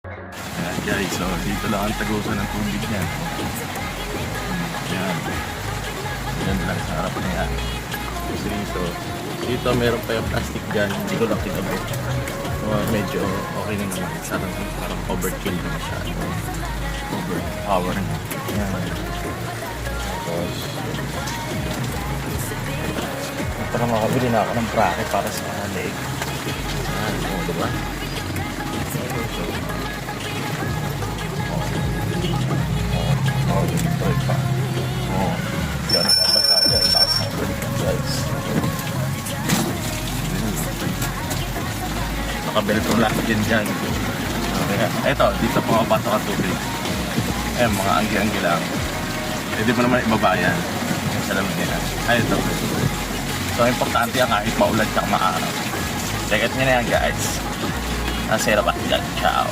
Ayan guys, so dito lang ang tagusan ng tubig niya. Ayan. Ayan lang sa harap na yan. Kasi dito meron pa yung plastic dyan. Hindi ko lang kinabi. So, medyo okay na naman. Parang overkill na masyado. Overpower na. Ayan. Tapos, para makabili na ako ng bracket para sa leg. Ayan, o diba? Yan ang papasaya. Lakas ng balikan guys. Nakabili ko lahat din dyan. Okay. Eto, dito pumapasok ang tubig. Ayan, mga anggi-anggi lang. Pwede mo naman ibabayan. Sa lamig nila. Ay, ito. So, importante yan kahit maulan tsaka maaraw. Check it nyo na yan guys. Nasira ba? Ciao.